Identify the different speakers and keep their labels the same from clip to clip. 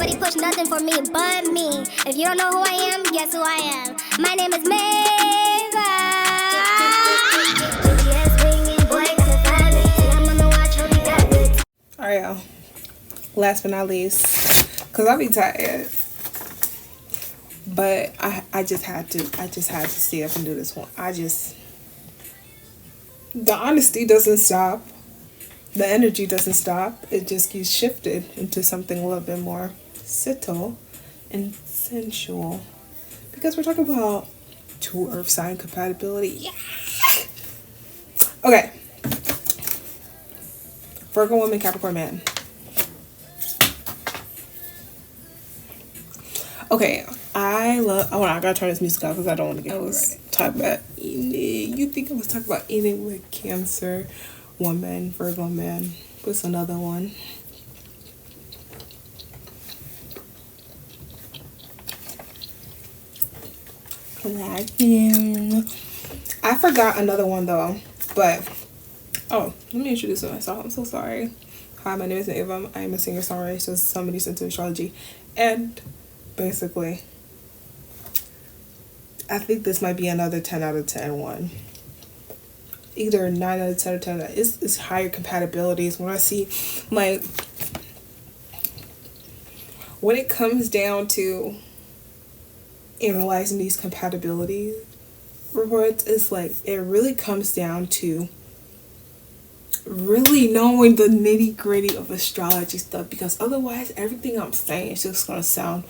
Speaker 1: nobody push nothing for me but me. If you don't know who I am, guess who I am. My name is MAEVUIM.
Speaker 2: Alright, y'all. Last but not least, because I'll be tired. But I just had to stay up and do this one. The honesty doesn't stop. The energy doesn't stop. It just gets shifted into something a little bit more subtle and sensual. Because we're talking about two earth sign compatibility. Yeah. Okay. Virgo woman, Capricorn man. Okay, I gotta turn this music off because I don't want to get talk about eating. You think I was talking about eating with Cancer woman, Virgo man. What's another one? I forgot another one though, but oh, let me introduce myself. I'm so sorry. Hi, my name is MAEVUIM. I am a singer-songwriter, so somebody's into astrology, and basically, I think this might be another 10 out of 10 one. Either 9 out of 10 or 10. It's higher compatibilities. When I see, like, when it comes down to analyzing these compatibility reports, it's like, it really comes down to really knowing the nitty-gritty of astrology stuff, because otherwise everything I'm saying is just gonna sound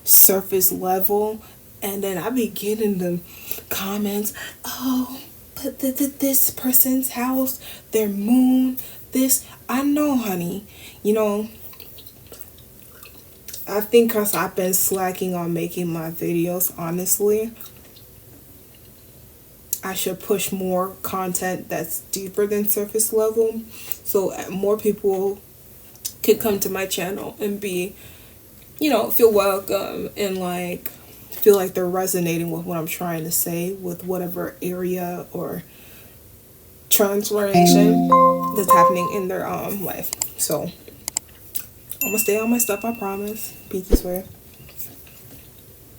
Speaker 2: surface level. And then I be getting the comments, oh, but this person's house, their moon, this. I know, honey, you know, I think because I've been slacking on making my videos, honestly, I should push more content that's deeper than surface level, so more people could come to my channel and be, you know, feel welcome and like feel like they're resonating with what I'm trying to say with whatever area or transformation that's happening in their life. So I'm gonna stay on my stuff, I promise. Pinky swear.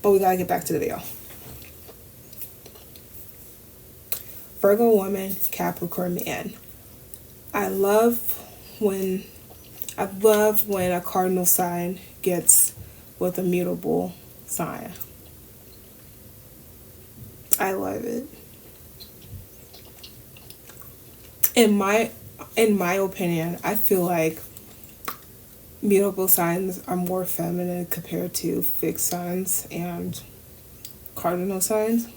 Speaker 2: But we gotta get back to the video. Virgo woman, Capricorn man. I love when a cardinal sign gets with a mutable sign. I love it. In my opinion, I feel like mutable signs are more feminine compared to fixed signs and cardinal signs.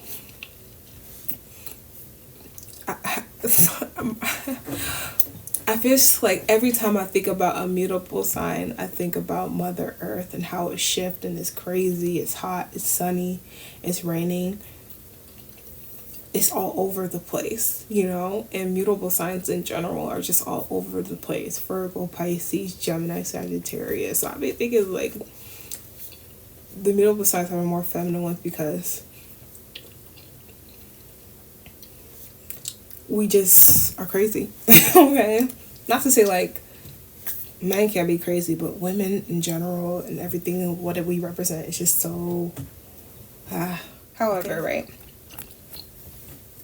Speaker 2: I feel like every time I think about a mutable sign, I think about Mother Earth and how it shifts and it's crazy, it's hot, it's sunny, it's raining. It's all over the place, you know, and mutable signs in general are just all over the place. Virgo, Pisces, Gemini, Sagittarius. So I think it's like the mutable signs are more feminine ones because we just are crazy. Okay, not to say like men can't be crazy, but women in general and everything what we represent is just so however, right,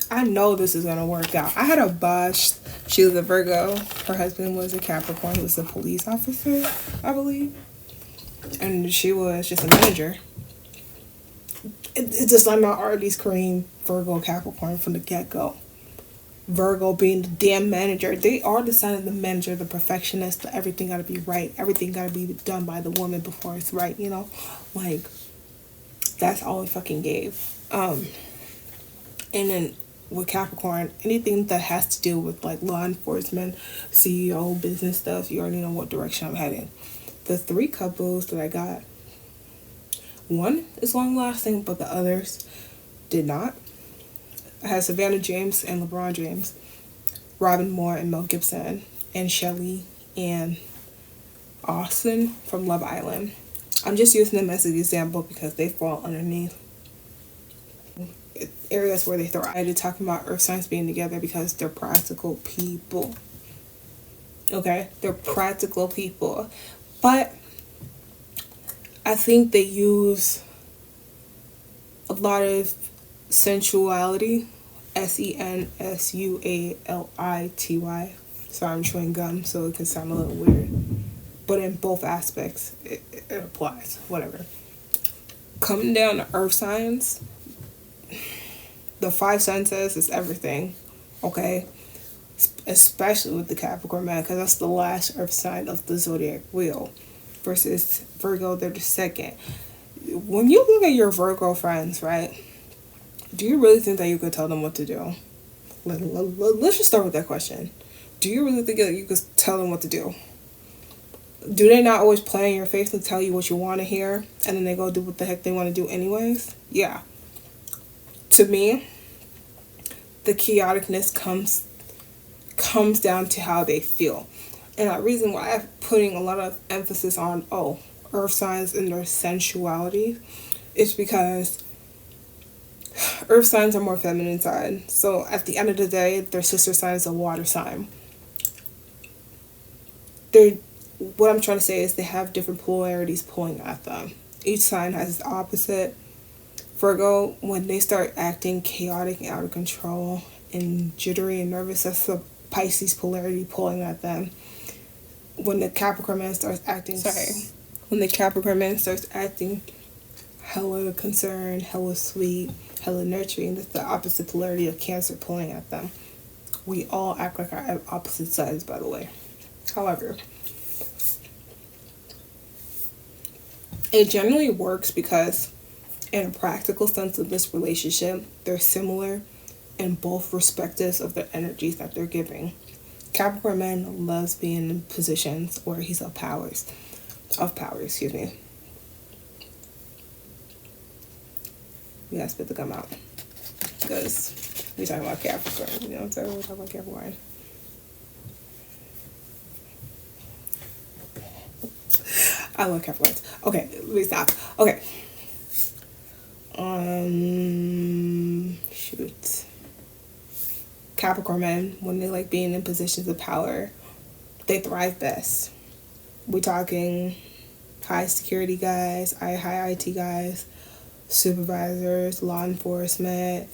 Speaker 2: I know this is gonna work out. I had a boss, she was a Virgo, her husband was a Capricorn, he was a police officer, I believe, and she was just a manager. It's just, I'm not already scream Virgo, Capricorn from the get-go. Virgo being the damn manager. They are the sign of the manager, the perfectionist, the everything gotta be right. Everything gotta be done by the woman before it's right, you know? Like, that's all we fucking gave. And then with Capricorn, anything that has to do with like law enforcement, CEO, business stuff, you already know what direction I'm heading. The 3 couples that I got, one is long lasting, but the others did not. I had Savannah James and LeBron James, Robin Moore and Mel Gibson, and Shelly and Austin from Love Island. I'm just using them as an example because they fall underneath areas where they thrive. I did talk about earth signs being together because they're practical people. Okay? They're practical people. But I think they use a lot of sensuality, sensuality. Sorry, I'm chewing gum, so it can sound a little weird. But in both aspects, it applies. Whatever. Coming down to earth signs, the five senses is everything. Okay? Especially with the Capricorn man, because that's the last earth sign of the zodiac wheel. Versus Virgo, they're the second. When you look at your Virgo friends, right? Do you really think that you could tell them what to do? Let's just start with that question. Do you really think that you could tell them what to do? Do they not always play in your face and tell you what you want to hear, and then they go do what the heck they want to do anyways? Yeah. To me, the chaoticness comes down to how they feel. And the reason why I'm putting a lot of emphasis on, earth signs and their sensuality is because earth signs are more feminine side. So at the end of the day, their sister sign is a water sign. What I'm trying to say is they have different polarities pulling at them. Each sign has its opposite. Virgo, when they start acting chaotic and out of control and jittery and nervous, that's the Pisces polarity pulling at them. When the Capricorn man starts acting hella concerned, hella sweet, hella nurturing, that's the opposite polarity of Cancer pulling at them. We all act like our opposite sides, by the way. However, it generally works because in a practical sense of this relationship, they're similar in both respectives of the energies that they're giving. Capricorn man loves being in positions where he's of power, excuse me. We gotta spit the gum out. Because we're talking about Capricorn, you know what I'm saying? We're talking about Capricorn. I love Capricorns. Okay, let me stop. Okay. Shoot. Capricorn men, when they like being in positions of power, they thrive best. We're talking high security guys, high IT guys, supervisors, law enforcement,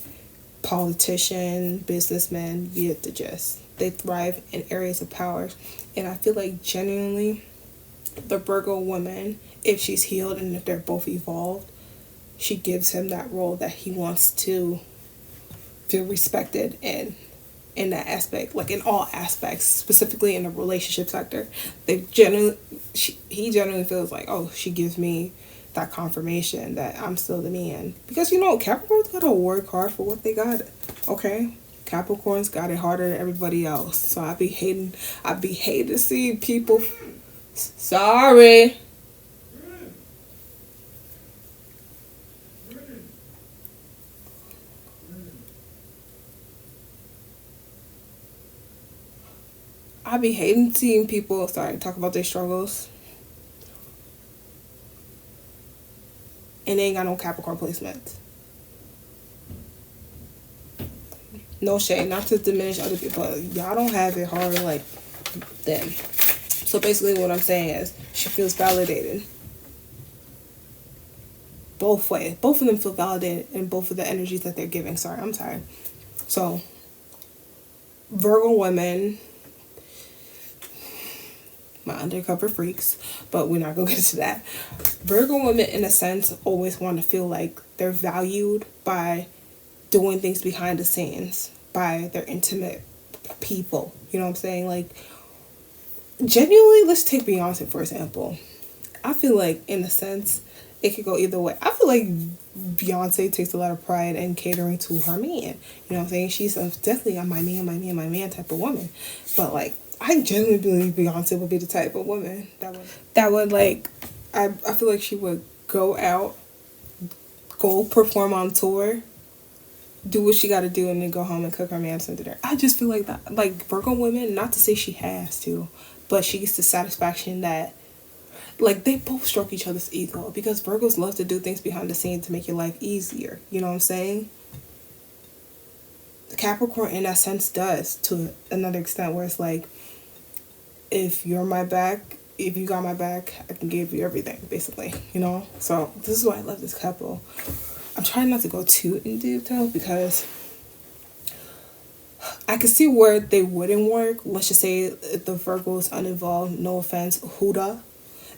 Speaker 2: politician, businessmen, you get the gist. They thrive in areas of power. And I feel like genuinely the Virgo woman, if she's healed and if they're both evolved, she gives him that role that he wants to feel respected in that aspect, like in all aspects, specifically in the relationship sector. He genuinely feels like, she gives me that confirmation that I'm still the man. Because Capricorn's gotta work hard for what they got. Okay? Capricorn's got it harder than everybody else. So I'd be hating to see people. Sorry. I be hating seeing people talk about their struggles and they ain't got no Capricorn placements. No shade, not to diminish other people, but y'all don't have it hard like them. So basically what I'm saying is she feels validated. Both ways. Both of them feel validated in both of the energies that they're giving. Sorry, I'm tired. So Virgo women, my undercover freaks, but we're not going to get into that. Virgo women, in a sense, always want to feel like they're valued by doing things behind the scenes, by their intimate people. You know what I'm saying? Like, genuinely, let's take Beyonce, for example. I feel like, in a sense, it could go either way. I feel like Beyonce takes a lot of pride in catering to her man. You know what I'm saying? She's definitely a my man type of woman. But, like, I genuinely believe Beyonce would be the type of woman that would like, I feel like she would go out, go perform on tour, do what she got to do, and then go home and cook her man some dinner. I just feel like that, like Virgo women, not to say she has to, but she gets the satisfaction that, like, they both stroke each other's ego, because Virgos love to do things behind the scenes to make your life easier. You know what I'm saying? The Capricorn, in that sense, does to another extent, where it's like, if you're my back if you got my back, I can give you everything, basically, you know? So this is why I love this couple. I'm trying not to go too in detail because I can see where they wouldn't work. Let's just say if the Virgo is uninvolved, no offense, Huda.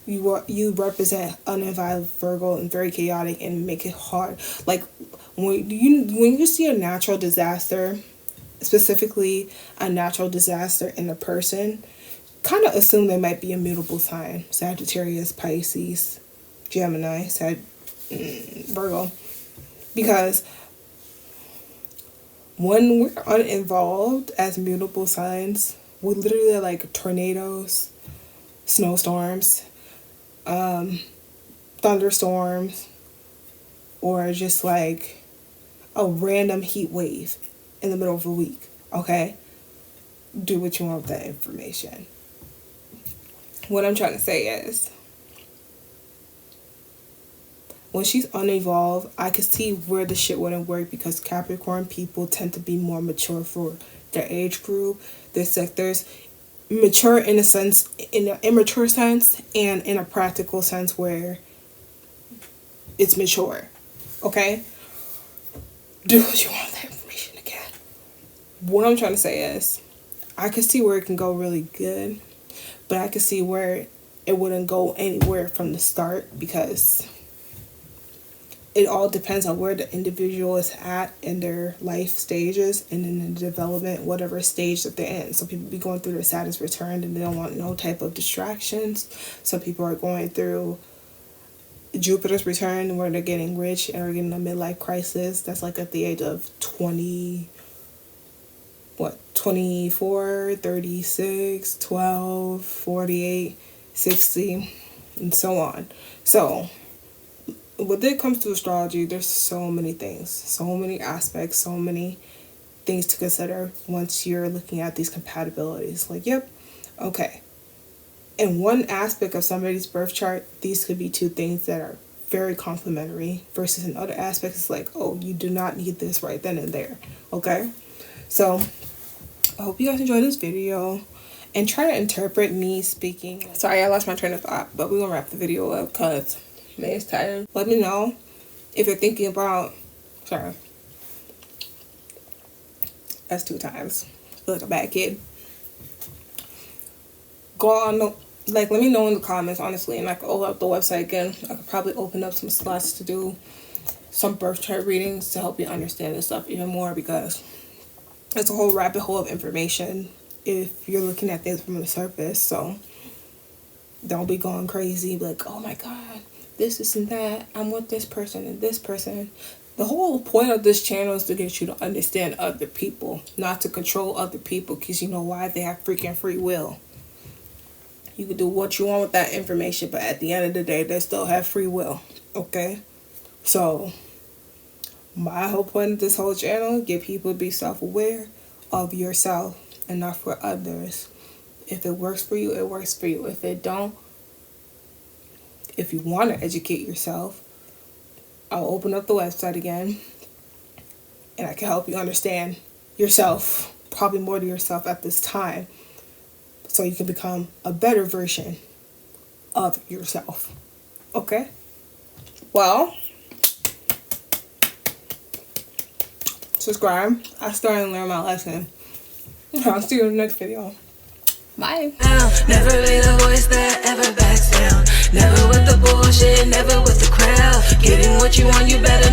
Speaker 2: You represent uninvolved Virgo and very chaotic and make it hard. Like when you see a natural disaster, specifically a natural disaster in a person, kind of assume they might be a mutable sign. Sagittarius, Pisces, Gemini, Virgo. Because when we're uninvolved as mutable signs, we literally are like tornadoes, snowstorms, thunderstorms, or just like a random heat wave in the middle of a week. Okay? Do what you want with that information. What I'm trying to say is, when she's uninvolved, I could see where the shit wouldn't work because Capricorn people tend to be more mature for their age group, their sectors. Mature in a sense, in an immature sense, and in a practical sense where it's mature. Okay? Do what you want with that information again. What I'm trying to say is, I could see where it can go really good, but I could see where it wouldn't go anywhere from the start because it all depends on where the individual is at in their life stages and in the development, whatever stage that they're in. Some people be going through their Saturn's return and they don't want no type of distractions. Some people are going through Jupiter's return where they're getting rich and are getting a midlife crisis. That's like at the age of 24, 36, 12, 48, 60, and so on. So when it comes to astrology, there's so many things, so many aspects, so many things to consider once you're looking at these compatibilities. Like, yep, okay. In one aspect of somebody's birth chart, these could be two things that are very complementary versus in other aspects, it's like, oh, you do not need this right then and there. Okay? So I hope you guys enjoyed this video and try to interpret me speaking. Sorry, I lost my train of thought, but we're gonna wrap the video up because man, it's tired. Let me know if you're thinking about, sorry, that's 2 times. I feel like a bad kid. Go on, like, let me know in the comments, honestly, and I can open up the website again. I could probably open up some slots to do some birth chart readings to help you understand this stuff even more because it's a whole rabbit hole of information if you're looking at things from the surface. So don't be going crazy like, oh my god, this and that, I'm with this person and this person. The whole point of this channel is to get you to understand other people, not to control other people, because you know why? They have freaking free will. You can do what you want with that information, but at the end of the day, they still have free will. Okay? So my whole point of this whole channel, get people to be self-aware of yourself and not for others. If it works for you, it works for you. If it don't, if you want to educate yourself, I'll open up the website again and I can help you understand yourself, probably more to yourself at this time, so you can become a better version of yourself. Okay? Well, subscribe. I started to learn my lesson. I'll see you in the next video. Bye.
Speaker 3: Never be the voice that ever backs down. Never with the bullshit, never with the crowd. Getting what you want, you better